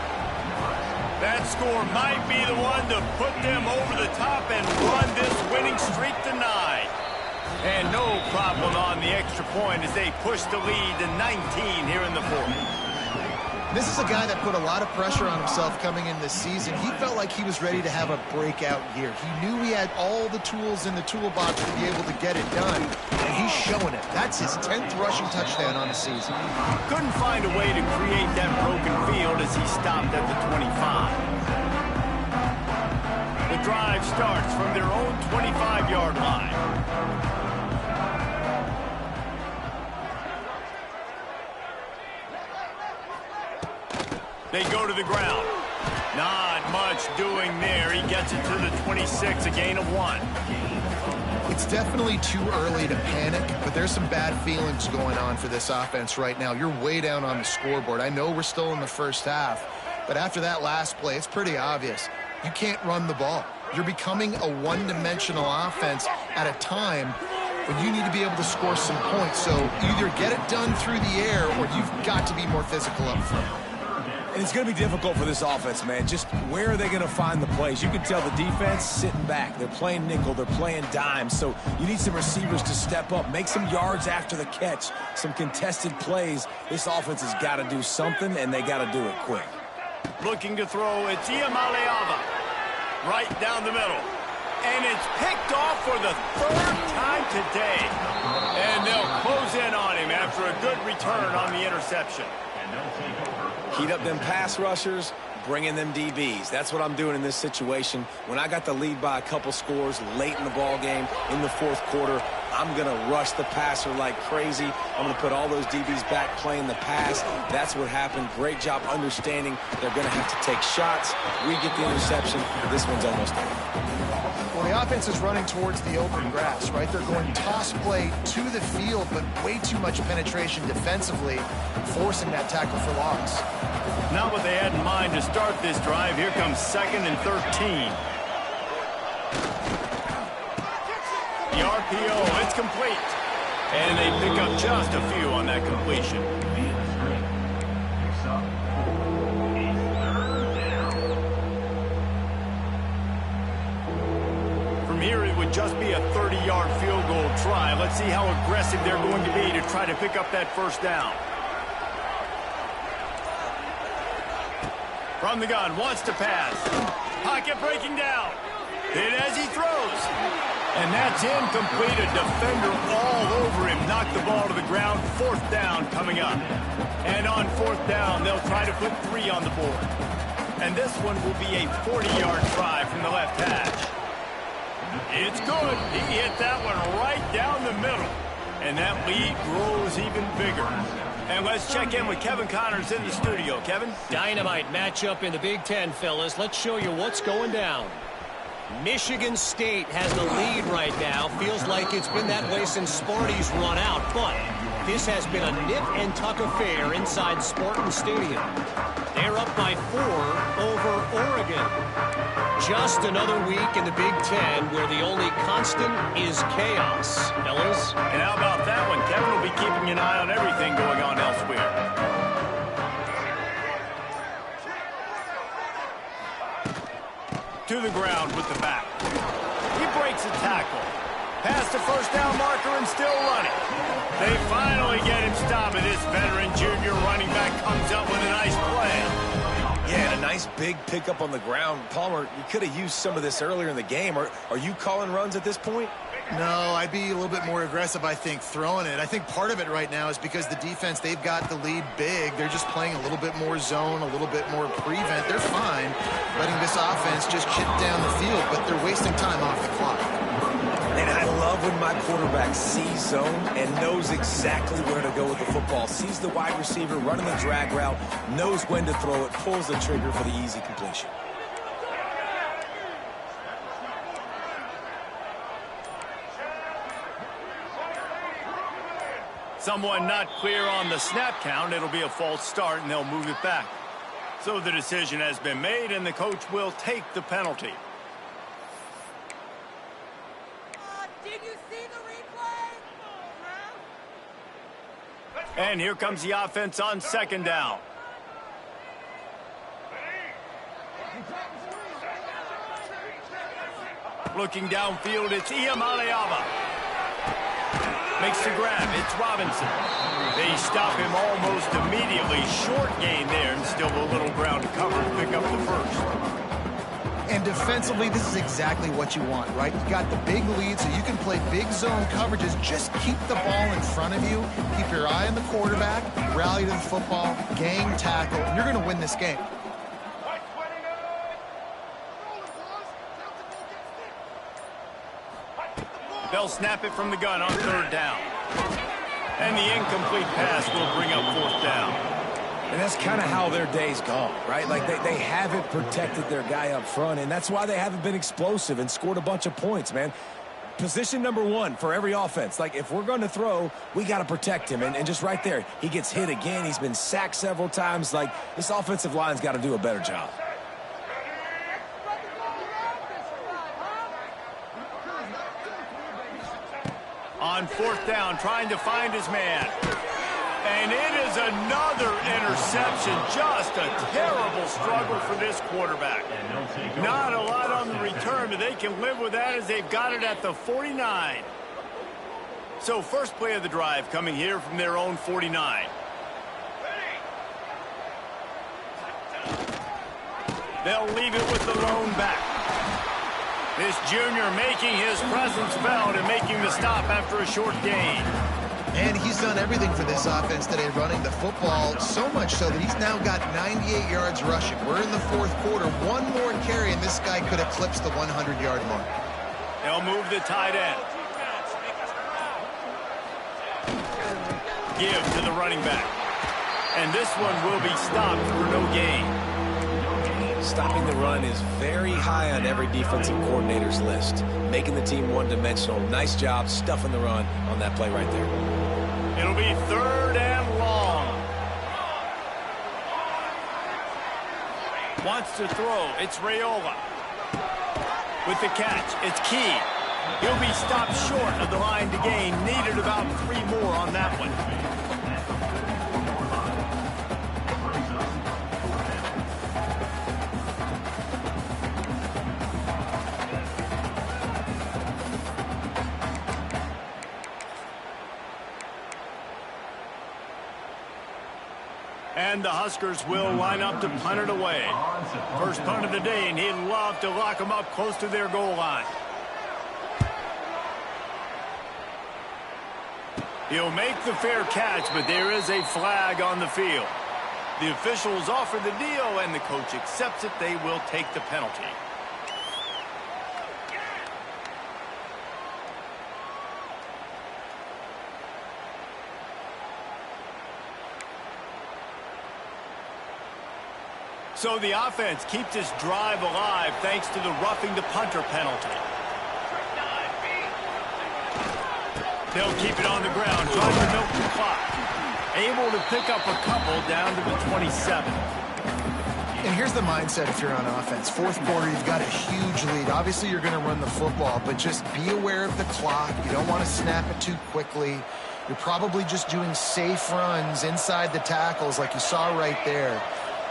That score might be the one to put them over the top and run this winning streak to 9. And no problem on the extra point as they push the lead to 19 here in the fourth. This is a guy that put a lot of pressure on himself coming in this season. He felt like he was ready to have a breakout year. He knew he had all the tools in the toolbox to be able to get it done, and he's showing it. That's his 10th rushing touchdown on the season. Couldn't find a way to create that broken field as he stopped at the 25. The drive starts from their own 25-yard line. They go to the ground. Not much doing there. He gets it to the 26, a gain of 1. It's definitely too early to panic, but there's some bad feelings going on for this offense right now. You're way down on the scoreboard. I know we're still in the first half, but after that last play, it's pretty obvious. You can't run the ball. You're becoming a one-dimensional offense at a time when you need to be able to score some points. So either get it done through the air or you've got to be more physical up front. And it's going to be difficult for this offense, man. Just where are they going to find the plays? You can tell the defense sitting back. They're playing nickel. They're playing dime. So you need some receivers to step up, make some yards after the catch, some contested plays. This offense has got to do something, and they got to do it quick. Looking to throw, it's Ncaa right down the middle. And it's picked off for the 3rd time today. And they'll close in on him after a good return on the interception. Heat up them pass rushers, bring in them DBs. That's what I'm doing in this situation. When I got the lead by a couple scores late in the ball game, in the 4th quarter, I'm going to rush the passer like crazy. I'm going to put all those DBs back playing the pass. That's what happened. Great job understanding they're going to have to take shots. We get the interception. This one's almost over. Well, the offense is running towards the open grass, right? They're going toss play to the field, but way too much penetration defensively, forcing that tackle for loss. Not what they had in mind to start this drive. Here comes 2nd and 13. The RPO, it's complete. And they pick up just a few on that completion. From here, it would just be a 30-yard field goal try. Let's see how aggressive they're going to be to try to pick up that first down. From the gun, wants to pass. Pocket breaking down. Hit as he throws. And that's incomplete. A defender all over him. Knocked the ball to the ground. 4th down coming up. And on 4th down, they'll try to put 3 on the board. And this one will be a 40-yard try from the left hash. It's good. He hit that one right down the middle. And that lead grows even bigger. And let's check in with Kevin Connors in the studio. Kevin? Dynamite matchup in the Big Ten, fellas. Let's show you what's going down. Michigan State has the lead right now. Feels like it's been that way since Sparty's run out. But this has been a nip-and-tuck affair inside Spartan Stadium. They're up by 4 over Oregon. Just another week in the Big Ten where the only constant is chaos, fellas. And how about that one? Kevin will be keeping an eye on everything going on elsewhere. To the ground with the back. He breaks a tackle. Past the first down marker and still running. They finally get him stopped, and this veteran junior running back comes up with a nice play. Yeah, and a nice big pickup on the ground. Palmer, you could have used some of this earlier in the game. Are you calling runs at this point? No, I'd be a little bit more aggressive, I think, throwing it. I think part of it right now is because the defense, they've got the lead big. They're just playing a little bit more zone, a little bit more prevent. They're fine letting this offense just chip down the field, but they're wasting time off the clock. And I love when my quarterback sees zone and knows exactly where to go with the football. Sees the wide receiver running the drag route, knows when to throw it, pulls the trigger for the easy completion. Someone not clear on the snap count. It'll be a false start, and they'll move it back. So the decision has been made, and the coach will take the penalty. Did you see the replay? And here comes the offense on 2nd down. Looking downfield, it's Iamaleava. Makes the grab. It's Robinson. They stop him almost immediately. Short gain there, and still a little ground to cover to pick up the first. And defensively, this is exactly what you want, right? You got the big lead, so you can play big zone coverages. Just keep the ball in front of you. Keep your eye on the quarterback. Rally to the football. Gang tackle. And you're going to win this game. They'll snap it from the gun on 3rd down. And the incomplete pass will bring up 4th down. And that's kind of how their day's gone, right? Like they haven't protected their guy up front, and that's why they haven't been explosive and scored a bunch of points, man. Position number 1 for every offense. Like, if we're going to throw, we got to protect him. And just right there, he gets hit again. He's been sacked several times. Like, this offensive line's got to do a better job. On 4th down, trying to find his man. And it is another interception. Just a terrible struggle for this quarterback. Not a lot on the return, but they can live with that as they've got it at the 49. So first play of the drive coming here from their own 49. They'll leave it with the lone back. This junior making his presence felt and making the stop after a short gain. And he's done everything for this offense today, running the football, so much so that he's now got 98 yards rushing. We're in the 4th quarter. One more carry, and this guy could eclipse the 100-yard mark. They'll move the tight end. Give to the running back. And this one will be stopped for no gain. Stopping the run is very high on every defensive coordinator's list. Making the team one-dimensional. Nice job stuffing the run on that play right there. It'll be 3rd and long. Wants to throw. It's Raiola. With the catch, it's Key. He'll be stopped short of the line to gain. Needed about 3 more on that one. And the Huskers will line up to punt it away. First punt of the day, and he'd love to lock them up close to their goal line. He'll make the fair catch, but there is a flag on the field. The officials offer the deal, and the coach accepts it. They will take the penalty. So the offense keeps its drive alive thanks to the roughing the punter penalty. They'll keep it on the ground, trying to milk the clock. Able to pick up a couple down to the 27. And here's the mindset if you're on offense. Fourth quarter, you've got a huge lead. Obviously, you're going to run the football, but just be aware of the clock. You don't want to snap it too quickly. You're probably just doing safe runs inside the tackles like you saw right there.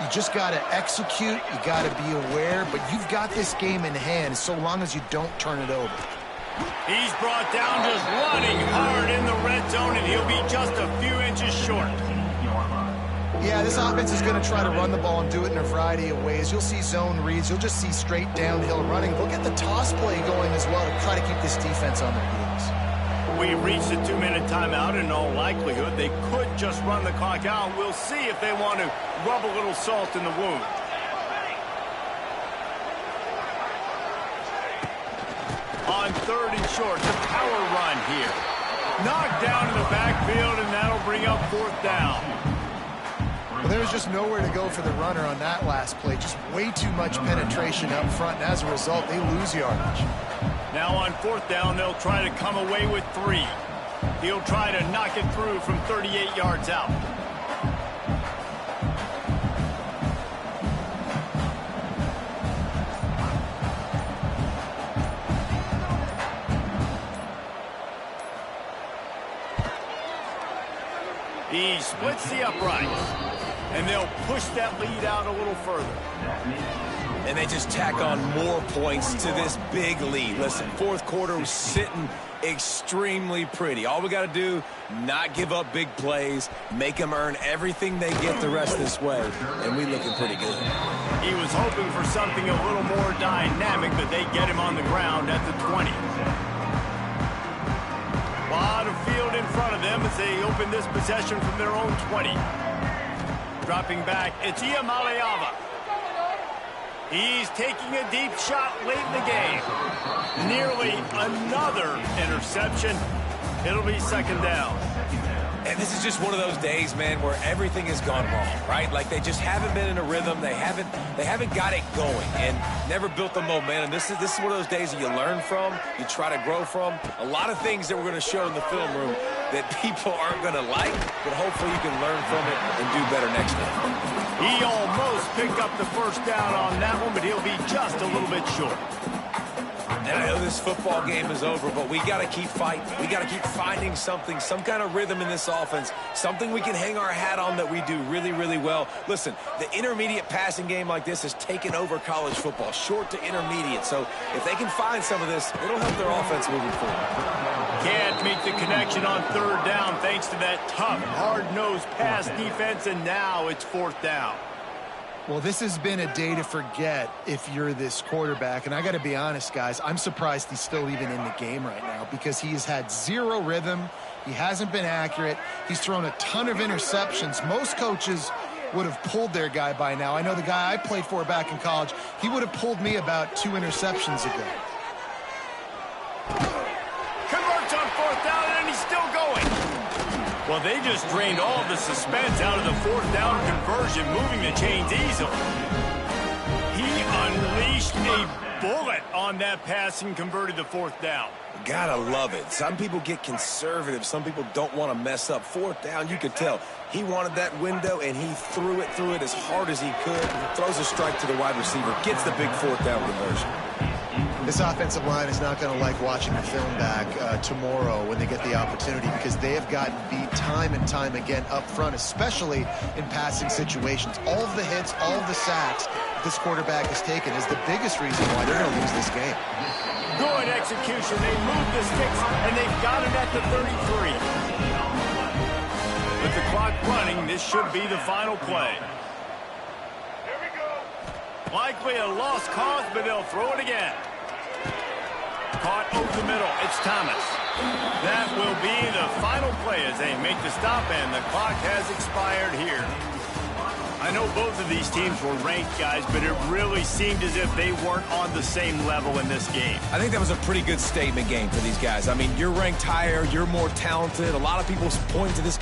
You just got to execute. You got to be aware, but you've got this game in hand so long as you don't turn it over. He's brought down just running hard in the red zone, and he'll be just a few inches short. Yeah, this offense is going to try to run the ball and do it in a variety of ways. You'll see zone reads. You'll just see straight downhill running. Look at the toss play going as well to try to keep this defense on their heels. We reached the 2-minute timeout. In all likelihood, they could just run the clock out. We'll see if they want to rub a little salt in the wound. On 3rd and short, the power run here. Knocked down in the backfield, and that'll bring up 4th down. Well, there was just nowhere to go for the runner on that last play. Just way too much penetration up front, and as a result, they lose yardage. Now on 4th down, they'll try to come away with 3. He'll try to knock it through from 38 yards out. He splits the uprights, and they'll push that lead out a little further. And they just tack on more points to this big lead. Listen, 4th quarter was sitting extremely pretty. All we got to do, not give up big plays, make them earn everything they get the rest this way, and we looking pretty good. He was hoping for something a little more dynamic, but they get him on the ground at the 20. A lot of field in front of them as they open this possession from their own 20. Dropping back, it's Ncaa. He's taking a deep shot late in the game. Nearly another interception. It'll be 2nd down. And this is just one of those days, man, where everything has gone wrong, right? Like they just haven't been in a rhythm. They haven't got it going and never built the momentum. This is one of those days that you learn from, you try to grow from. A lot of things that we're going to show in the film room that people aren't going to like, but hopefully you can learn from it and do better next time. He almost picked up the 1st down on that one, but he'll be just a little bit short. And I know this football game is over, but we got to keep fighting. We got to keep finding something, some kind of rhythm in this offense, something we can hang our hat on that we do really, really well. Listen, the intermediate passing game like this has taken over college football, short to intermediate. So if they can find some of this, it'll help their offense moving forward. Can't make the connection on 3rd down thanks to that tough, hard-nosed pass defense, and now it's 4th down. Well, this has been a day to forget if you're this quarterback. And I got to be honest, guys, I'm surprised he's still even in the game right now because he has had zero rhythm. He hasn't been accurate. He's thrown a ton of interceptions. Most coaches would have pulled their guy by now. I know the guy I played for back in college, he would have pulled me about 2 interceptions ago. Converts on 4th down, and he's still going. Well, they just drained all of the suspense out of the 4th down conversion, moving the chains easily. He unleashed a bullet on that pass and converted the 4th down. Gotta love it. Some people get conservative. Some people don't want to mess up. 4th down, you could tell. He wanted that window, and he threw it as hard as he could. Throws a strike to the wide receiver. Gets the big 4th down conversion. This offensive line is not going to like watching the film back tomorrow when they get the opportunity because they have gotten beat time and time again up front, especially in passing situations. All of the hits, all of the sacks this quarterback has taken is the biggest reason why they're going to lose this game. Good execution. They moved the sticks, and they've got it at the 33. But With the clock running, this should be the final play. Likely a lost cause, but they'll throw it again. Caught over the middle. It's Thomas. That will be the final play as they make the stop, and the clock has expired here. I know both of these teams were ranked, guys, but it really seemed as if they weren't on the same level in this game. I think that was a pretty good statement game for these guys. I mean, you're ranked higher, you're more talented. A lot of people point to this game